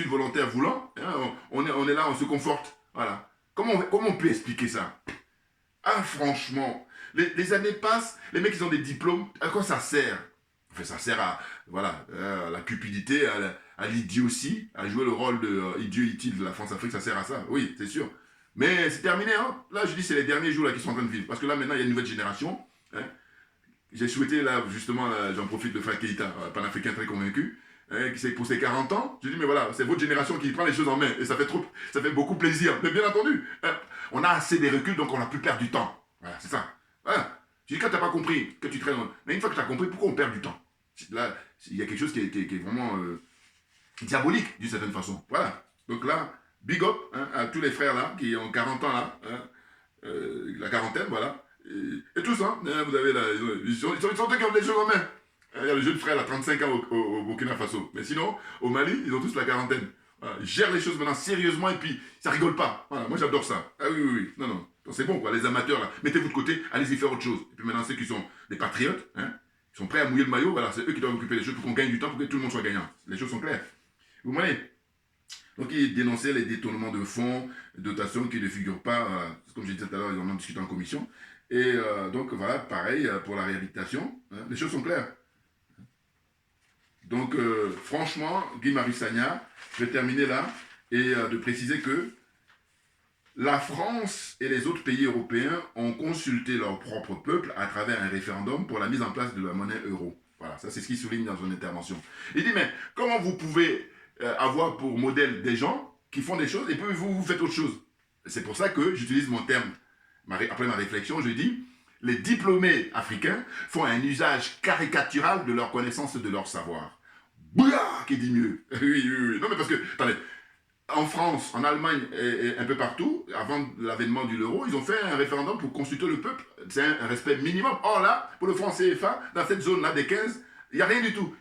volontaire voulant, on est là, on se conforte. Voilà. Comment on peut expliquer ça? Ah, franchement, les années passent, les mecs, ils ont des diplômes, à quoi ça sert? Enfin, ça sert à la cupidité, à l'idiotie, à jouer le rôle de idiot utile de la France-Afrique, ça sert à ça, oui, c'est sûr. Mais c'est terminé, hein. Là, je dis, c'est les derniers jours là qui sont en train de vivre. Parce que là, maintenant, il y a une nouvelle génération. Hein. J'ai souhaité, là, justement, là, j'en profite de Frère Keïta, panafricain très convaincu, c'est pour ses 40 ans. Je dis, mais voilà, c'est votre génération qui prend les choses en main. Et ça fait beaucoup plaisir. Mais bien entendu, on a assez des reculs, donc on n'a plus perdre du temps. Voilà, c'est ça. Voilà. Je dis, quand tu n'as pas compris, que tu traînes. Mais une fois que tu as compris, pourquoi on perd du temps? Là, il y a quelque chose qui est vraiment diabolique, d'une certaine façon. Voilà. Donc là, big up à tous les frères là, qui ont 40 ans là, la quarantaine, voilà. Et tous, vous avez là, ils sont qui ont des choses en main. Il y a le jeune frère là, 35 ans au Burkina Faso. Mais sinon, au Mali, ils ont tous la quarantaine. Voilà. Ils gèrent les choses maintenant sérieusement et puis ça rigole pas. Voilà, moi j'adore ça. Ah oui, oui, oui. Non, non. C'est bon quoi, les amateurs là, mettez-vous de côté, allez-y faire autre chose. Et puis maintenant, ceux qui sont des patriotes, ils sont prêts à mouiller le maillot, voilà, c'est eux qui doivent occuper les choses pour qu'on gagne du temps, pour que tout le monde soit gagnant. Les choses sont claires. Vous voyez? Donc il dénonçait les détournements de fonds, dotations qui ne figurent pas, comme je disais tout à l'heure, ils en ont discuté en commission. Et donc voilà, pareil pour la réhabilitation, les choses sont claires. Donc franchement, Guy Marius Sagna, je vais terminer là, et de préciser que la France et les autres pays européens ont consulté leur propre peuple à travers un référendum pour la mise en place de la monnaie euro. Voilà, ça c'est ce qu'il souligne dans son intervention. Il dit, mais comment vous pouvez avoir pour modèle des gens qui font des choses et puis vous faites autre chose? C'est pour ça que j'utilise mon terme. Après ma réflexion, je dis, les diplômés africains font un usage caricatural de leur connaissance et de leur savoir. Bouah, qui dit mieux. Oui, oui, oui. Non, mais parce que, attendez, en France, en Allemagne et un peu partout, avant l'avènement de l'euro, ils ont fait un référendum pour consulter le peuple. C'est un respect minimum. Or là, pour le franc CFA, dans cette zone-là des 15, il n'y a rien du tout.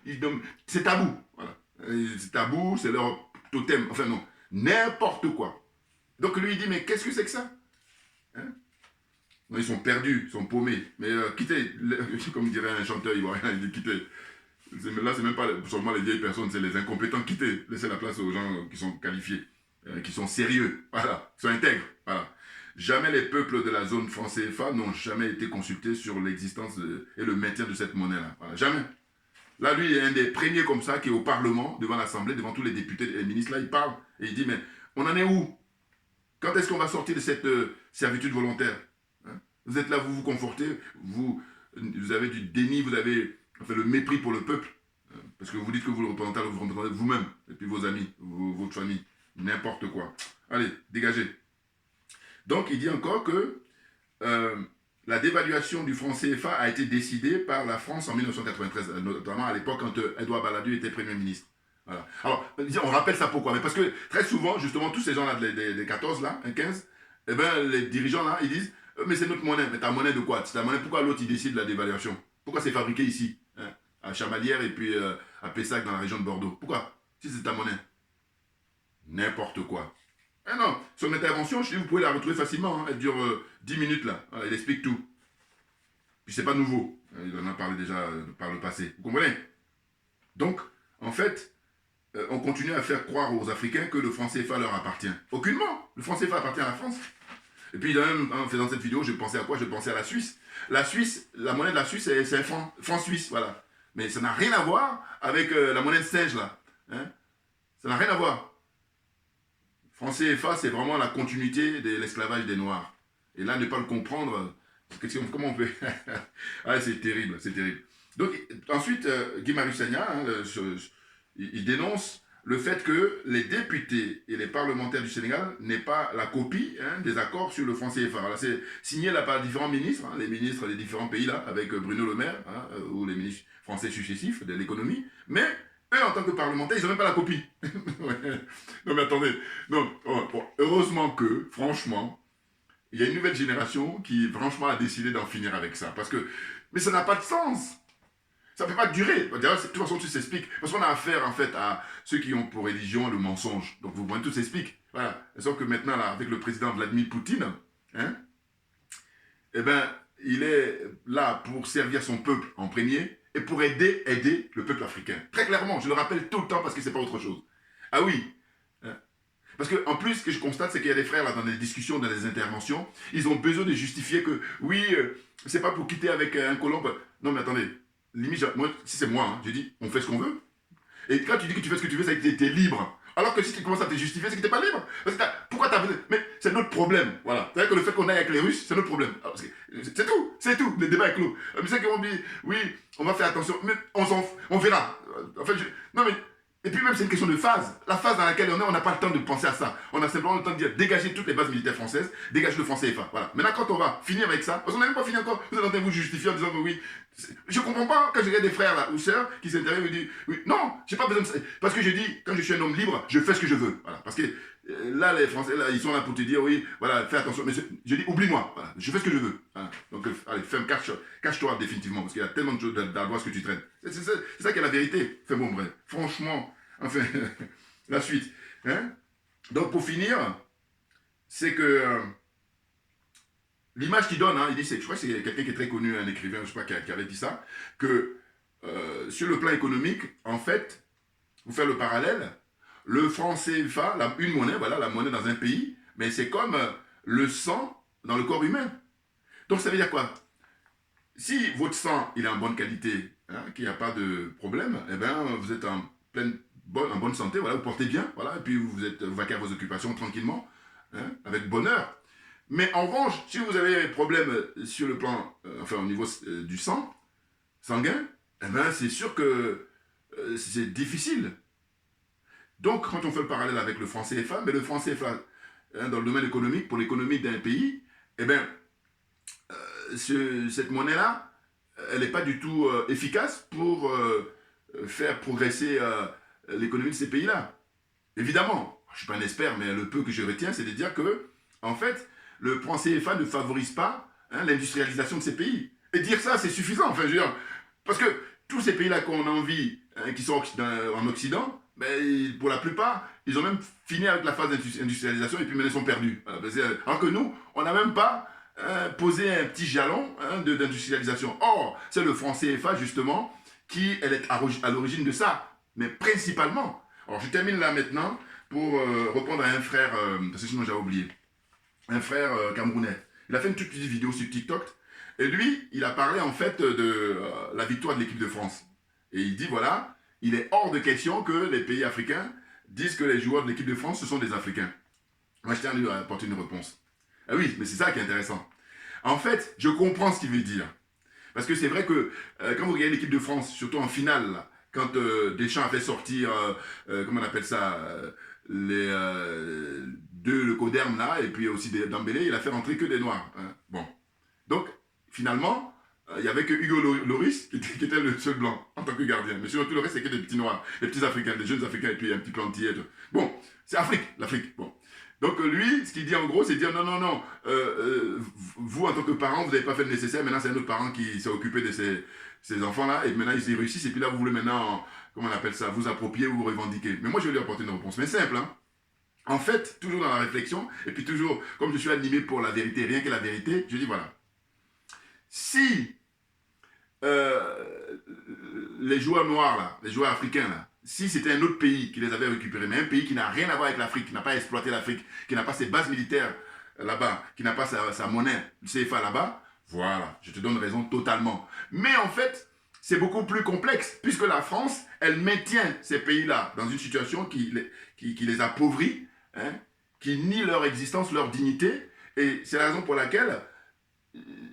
C'est tabou. Voilà. C'est tabou, c'est leur totem. Enfin non, n'importe quoi. Donc lui, il dit, mais qu'est-ce que c'est que ça, hein? Non, ils sont perdus, ils sont paumés. Mais quittez, comme dirait un chanteur ivoirien, il dit quittez. Là, c'est même pas seulement les vieilles personnes, c'est les incompétents. Quittez, laissez la place aux gens qui sont qualifiés, qui sont sérieux, voilà, qui sont intègres, voilà. Jamais les peuples de la zone franc CFA n'ont jamais été consultés sur l'existence et le maintien de cette monnaie-là. Voilà, jamais. Là, lui, il est un des premiers comme ça qui est au Parlement, devant l'Assemblée, devant tous les députés et les ministres. Là, il parle et il dit, mais on en est où? Quand est-ce qu'on va sortir de cette servitude volontaire, hein? Vous êtes là, vous vous confortez, vous avez du déni, vous avez le mépris pour le peuple, parce que vous dites que vous le représentez vous-même, et puis vos amis, votre famille, n'importe quoi. Allez, dégagez. Donc, il dit encore que la dévaluation du franc CFA a été décidée par la France en 1993, notamment à l'époque quand Edouard Balladur était Premier ministre. Voilà. Alors, on rappelle ça pourquoi? Mais parce que très souvent, justement, tous ces gens-là, des 14, là, 15, eh ben, les dirigeants, là, ils disent, mais c'est notre monnaie. Mais ta monnaie de quoi? C'est ta monnaie, pourquoi l'autre, il décide de la dévaluation? Pourquoi c'est fabriqué ici, hein, à Chamalières et puis à Pessac, dans la région de Bordeaux? Pourquoi? Si c'est ta monnaie. N'importe quoi. Ah non, son intervention, je dis, vous pouvez la retrouver facilement, hein, elle dure 10 minutes, là. Voilà, il explique tout. Puis c'est pas nouveau. Il en a parlé déjà par le passé. Vous comprenez? Donc, en fait, on continue à faire croire aux Africains que le franc CFA leur appartient. Aucunement. Le franc CFA appartient à la France. Et puis, même, en faisant cette vidéo, je pensais à quoi? Je pensais à la Suisse. La Suisse, la monnaie de la Suisse, c'est un franc suisse, voilà. Mais ça n'a rien à voir avec la monnaie de singe, là. Hein? Ça n'a rien à voir. Franc CFA, c'est vraiment la continuité de l'esclavage des Noirs. Et là, ne pas le comprendre, comment on peut... Ah, c'est terrible, c'est terrible. Donc, ensuite, Guy Marius Sagna, hein, il dénonce le fait que les députés et les parlementaires du Sénégal n'aient pas la copie, hein, des accords sur le franc CFA. Alors, c'est signé là par différents ministres, hein, les ministres des différents pays, là, avec Bruno Le Maire, hein, ou les ministres français successifs de l'économie, mais eux, en tant que parlementaires, ils n'ont même pas la copie. Non, mais attendez. Non, bon, heureusement que, franchement, il y a une nouvelle génération qui, franchement, a décidé d'en finir avec ça. Parce que, mais ça n'a pas de sens. Ça ne peut pas durer. D'ailleurs, de toute façon, tout s'explique. Parce qu'on a affaire, en fait, à ceux qui ont pour religion le mensonge. Donc, vous voyez, tout s'explique. Voilà. Sauf que maintenant, là, avec le président Vladimir Poutine, hein, eh ben, il est là pour servir son peuple en premier et pour aider le peuple africain. Très clairement, je le rappelle tout le temps parce que c'est pas autre chose. Ah oui. Hein. Parce qu'en plus, ce que je constate, c'est qu'il y a des frères, là, dans des discussions, dans des interventions, ils ont besoin de justifier que, oui, c'est pas pour quitter avec un colon. Non, mais attendez. Limite, moi, si c'est moi, hein, je dis, on fait ce qu'on veut. Et quand tu dis que tu fais ce que tu veux, c'est que tu es libre. Alors que si tu commences à te justifier, c'est que tu n'es pas libre. Parce que pourquoi tu as besoin... Mais c'est notre problème. Voilà. C'est-à-dire que le fait qu'on aille avec les Russes, c'est notre problème. C'est tout. Le débat est clos. Mais c'est qu'on dit, oui, on va faire attention. Mais on verra. En fait, non, mais... Et puis même, c'est une question de phase. La phase dans laquelle on n'a pas le temps de penser à ça. On a simplement le temps de dire, dégagez toutes les bases militaires françaises, dégagez le franc CFA. Voilà. Maintenant, quand on va finir avec ça, parce qu'on n'a même pas fini encore, vous êtes en train de vous justifier en disant que oui, je comprends pas quand j'ai des frères là, ou sœurs qui s'intéressent et me disent, oui, non, j'ai pas besoin de ça. Parce que je dis, quand je suis un homme libre, je fais ce que je veux. Voilà. Parce que là, les Français, là, ils sont là pour te dire, oui, voilà, fais attention. Mais je dis, oublie-moi. Voilà. Je fais ce que je veux. Voilà. Donc, allez, cache-toi définitivement, parce qu'il y a tellement de choses dans la loi ce que tu traites. C'est ça qui est la vérité. Fais bon, bref. Franchement. Enfin, la suite. Hein? Donc, pour finir, c'est que l'image qu'il donne, hein, il dit, je crois que c'est quelqu'un qui est très connu, un écrivain, je ne sais pas, qui avait dit ça, que sur le plan économique, en fait, vous faites le parallèle, le franc CFA, une monnaie, voilà, la monnaie dans un pays, mais c'est comme le sang dans le corps humain. Donc, ça veut dire quoi? Si votre sang, il est en bonne qualité, hein, qu'il n'y a pas de problème, eh bien, vous êtes en bonne santé, voilà, vous portez bien, voilà, et puis vous vaquez à vos occupations tranquillement, hein, avec bonheur. Mais en revanche, si vous avez des problèmes sur le plan, enfin au niveau du sang, sanguin, eh ben, c'est sûr que c'est difficile. Donc, quand on fait le parallèle avec le franc CFA, mais le franc CFA, hein, dans le domaine économique, pour l'économie d'un pays, eh bien, cette monnaie-là, elle n'est pas du tout efficace pour faire progresser l'économie de ces pays-là. Évidemment, je ne suis pas un expert, mais le peu que je retiens, c'est de dire que, en fait, le franc CFA ne favorise pas hein, l'industrialisation de ces pays. Et dire ça, c'est suffisant. Enfin, je veux dire, parce que tous ces pays-là qu'on a envie, hein, qui sont en Occident, ben, pour la plupart, ils ont même fini avec la phase d'industrialisation et puis maintenant ils sont perdus. Voilà, alors que nous, on n'a même pas posé un petit jalon hein, d'industrialisation. Or, c'est le franc CFA, justement, qui elle est à l'origine de ça. Mais principalement. Alors, je termine là maintenant pour répondre à un frère, parce que sinon j'avais oublié, un frère camerounais. Il a fait une toute petite vidéo sur TikTok, et lui, il a parlé en fait de la victoire de l'équipe de France. Et il dit, voilà, il est hors de question que les pays africains disent que les joueurs de l'équipe de France, ce sont des Africains. Moi, je tiens à lui apporter une réponse. Ah oui, mais c'est ça qui est intéressant. En fait, je comprends ce qu'il veut dire. Parce que c'est vrai que quand vous regardez l'équipe de France, surtout en finale, là, quand Deschamps a fait sortir, comment on appelle ça, les deux le Coderme là, et puis aussi Dembélé, il a fait rentrer que des Noirs. Hein. Bon. Donc, finalement, il n'y avait que Hugo Lloris qui était le seul blanc en tant que gardien. Mais sinon, tout le reste, c'est que des petits Noirs, des petits Africains, des jeunes Africains, et puis un petit peu antillais. Bon, c'est Afrique, l'Afrique. Bon. Donc lui, ce qu'il dit en gros, c'est dire non, non, non, vous en tant que parent, vous n'avez pas fait le nécessaire, maintenant c'est un autre parent qui s'est occupé de ces enfants-là, et maintenant ils y réussissent, et puis là vous voulez maintenant, comment on appelle ça, vous approprier ou vous revendiquer. Mais moi je vais lui apporter une réponse, mais simple, hein. En fait, toujours dans la réflexion, et puis toujours, comme je suis animé pour la vérité, rien que la vérité, je dis voilà, si les joueurs noirs là, les joueurs africains là, si c'était un autre pays qui les avait récupérés, mais un pays qui n'a rien à voir avec l'Afrique, qui n'a pas exploité l'Afrique, qui n'a pas ses bases militaires là-bas, qui n'a pas sa monnaie, le CFA là-bas, voilà, je te donne raison totalement. Mais en fait, c'est beaucoup plus complexe, puisque la France, elle maintient ces pays-là dans une situation qui les appauvrit, hein, qui nie leur existence, leur dignité, et c'est la raison pour laquelle,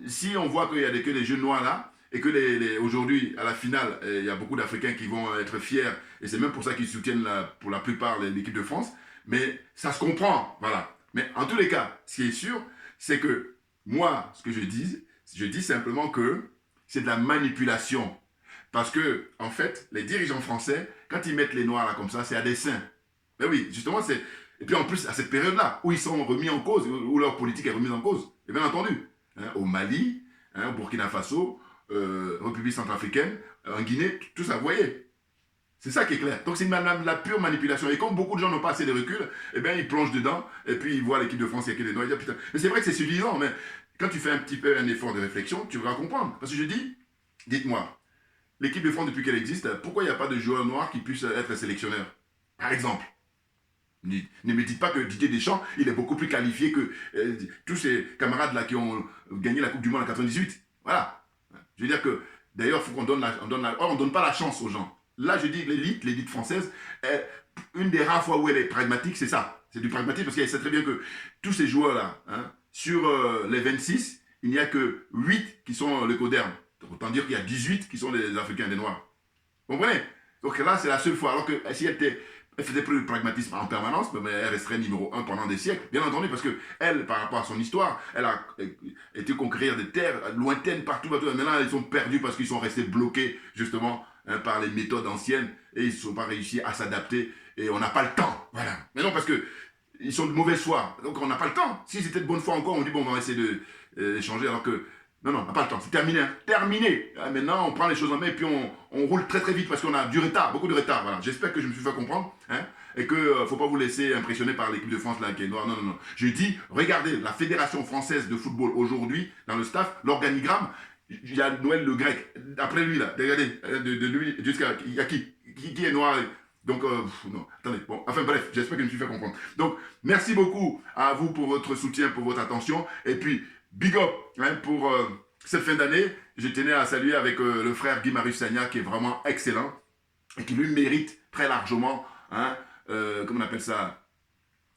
si on voit qu'il y a que des jeunes noirs là, et que aujourd'hui, à la finale, il y a beaucoup d'Africains qui vont être fiers, et c'est même pour ça qu'ils soutiennent pour la plupart l'équipe de France, mais ça se comprend, voilà. Mais en tous les cas, ce qui est sûr, c'est que moi, ce que je dis simplement que c'est de la manipulation. Parce que, en fait, les dirigeants français, quand ils mettent les noirs là comme ça, c'est à dessein. Mais oui, justement, c'est... Et puis en plus, à cette période-là, où ils sont remis en cause, où leur politique est remise en cause, et bien entendu, hein, au Mali, hein, au Burkina Faso, République centrafricaine, en Guinée, tout ça, vous voyez. C'est ça qui est clair. Donc c'est la pure manipulation. Et comme beaucoup de gens n'ont pas assez de recul, eh bien ils plongent dedans, et puis ils voient l'équipe de France, il y a que des noirs, ils disent, putain. Mais c'est vrai que c'est suffisant, mais quand tu fais un petit peu un effort de réflexion, tu vas comprendre. Parce que je dis, dites-moi, l'équipe de France depuis qu'elle existe, pourquoi il n'y a pas de joueurs noirs qui puissent être sélectionneurs? Par exemple. Ne me dites pas que Didier Deschamps, il est beaucoup plus qualifié que tous ces camarades-là qui ont gagné la Coupe du Monde en 98. Voilà. Je veux dire que, d'ailleurs, il faut qu'on donne on ne donne pas la chance aux gens. Là, je dis l'élite française, une des rares fois où elle est pragmatique, c'est ça. C'est du pragmatisme parce qu'elle sait très bien que tous ces joueurs-là, hein, sur les 26, il n'y a que 8 qui sont le Coderme. Autant dire qu'il y a 18 qui sont des Africains, des Noirs. Vous comprenez? Donc là, c'est la seule fois. Alors que si elle faisait plus de pragmatisme en permanence, mais elle resterait numéro 1 pendant des siècles. Bien entendu, parce qu'elle, par rapport à son histoire, elle a été conquérir des terres lointaines partout. Maintenant, ils sont perdus parce qu'ils sont restés bloqués, justement, hein, par les méthodes anciennes et ils ne sont pas réussi à s'adapter et on n'a pas le temps. Voilà. Mais non, parce qu'ils sont de mauvaise foi. Donc, on n'a pas le temps. Si c'était de bonne foi encore, on dit, bon, on va essayer d'échanger alors que non, non, on n'a pas le temps, c'est terminé. Hein. Terminé. Maintenant, on prend les choses en main et puis on roule très très vite parce qu'on a du retard, beaucoup de retard. Voilà. J'espère que je me suis fait comprendre hein, et qu'il ne faut pas vous laisser impressionner par l'équipe de France là, qui est noire. Non, non, non. Je dis, regardez, la Fédération française de football aujourd'hui, dans le staff, l'organigramme, il y a Noël Le Grec. Après lui, là, regardez, de lui jusqu'à. Il y a qui est noir donc, non, attendez, bon, enfin bref, j'espère que je me suis fait comprendre. Donc, merci beaucoup à vous pour votre soutien, pour votre attention, et puis, big up hein, pour cette fin d'année. Je tenais à saluer avec le frère Guy-Marius Sagna qui est vraiment excellent et qui lui mérite très largement, hein, comment on appelle ça,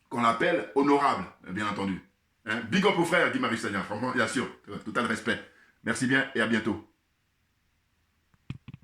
qu'on l'appelle honorable, bien entendu. Hein. Big up au frère Guy-Marius Sagna, franchement, bien sûr, total respect. Merci bien et à bientôt.